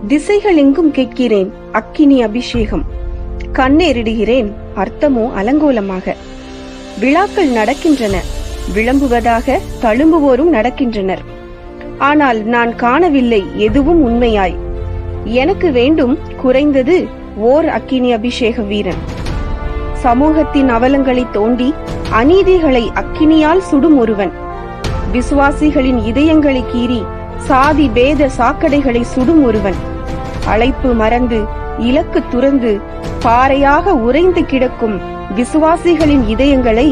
திசைகள் எங்கும் கேட்கிறேன் அக்கினி அபிஷேகம். கண்ணேறிடுகிறேன் அர்த்தமோ அலங்கோலமாக. விழாக்கள் நடக்கின்றன, விளம்புவதாக தழும்புவோரும் நடக்கின்றனர். ஆனால் நான் காணவில்லை எதுவும் உண்மையாய். எனக்கு வேண்டும் குறைந்தது ஓர் அக்கினி அபிஷேக வீரன். சமூகத்தின் அவலங்களை தோண்டி அநீதிகளை அக்கினியால் சுடும் ஒருவன். விசுவாசிகளின் இதயங்களை கீறி சாதி பேத சாக்கடைகளை சுடும் ஒருவன். அழைப்பு மறந்து இலக்கு துறந்து பாறையாக உறைந்து கிடக்கும் விசுவாசிகளின் இதயங்களை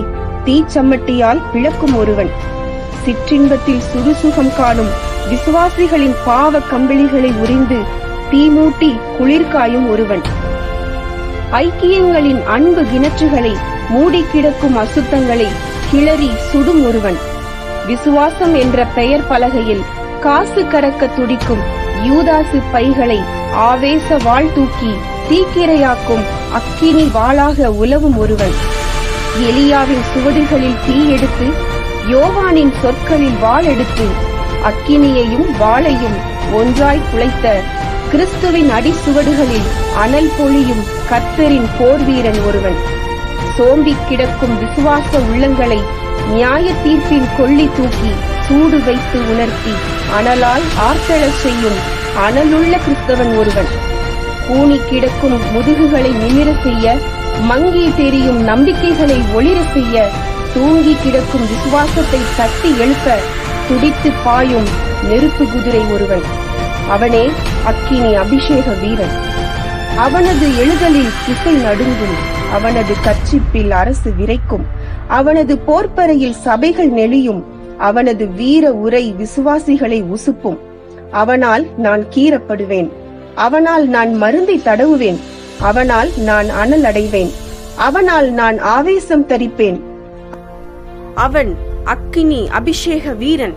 தீச்சம்மட்டியால் பிளக்கும் ஒருவன். சிற்றின்பத்தில் சுடுசுகம் காணும் விசுவாசிகளின் பாவ கம்பளிகளை உரிந்து தீமூட்டி குளிர்காயும் ஒருவன். ஐக்கியங்களின் அன்பு கிணற்றுகளை மூடி கிடக்கும் அசுத்தங்களை கிளறி சுடும் ஒருவன். விசுவாசம் என்ற பெயர் பலகையில் காசு கறக்க துடிக்கும் யூதாசு பைகளை ஆவேச வாழ் தூக்கி தீக்கிரையாக்கும் அக்கினி வாளாக உலவும் ஒருவன். எலியாவின் சுவடுகளில் தீ எடுத்து யோவானின் சொற்களில் வாள் எடுத்து அக்கினியையும் வாளையும் ஒன்றாய் குலைத்த கிறிஸ்துவின் அடிசுவடுகளில் அனல் பொழியும் கர்த்தரின் போர் வீரன் ஒருவன். சோம்பி கிடக்கும் விசுவாச உள்ளங்களை நியாய தீர்ப்பின் கொள்ளி தூக்கி சூடு வைத்து உணர்த்தி அனலால் ஆர்த்தழச் செய்யும் அனலுள்ள கிறிஸ்தவன் ஒருவன். கூனி கிடக்கும் முதுகுகளை நிமிர செய்ய, மங்கி தெரியும் நம்பிக்கைகளை ஒளிர செய்ய, தூங்கி கிடக்கும் விசுவாசத்தை தட்டி எழுப்ப துடித்து பாயும் நெருப்பு குதிரை ஒருவன். அவனே அக்கினி அபிஷேக வீரன். அவனது எழுதலில் திசை நடுங்கும், அவனது கர்ச்சிப்பில் அரசு விரைக்கும், அவனது போர்ப்பறையில் சபைகள் நெளியும், அவனது வீர உரை விசுவாசிகளை உசுப்பும். அவனால் நான் கீறப்படுவேன், அவனால் நான் மருந்தை தடவுவேன், அவனால் நான் அனல் அடைவேன், அவனால் நான் ஆவேசம் தரிப்பேன். அவன் அக்கினி அபிஷேக வீரன்.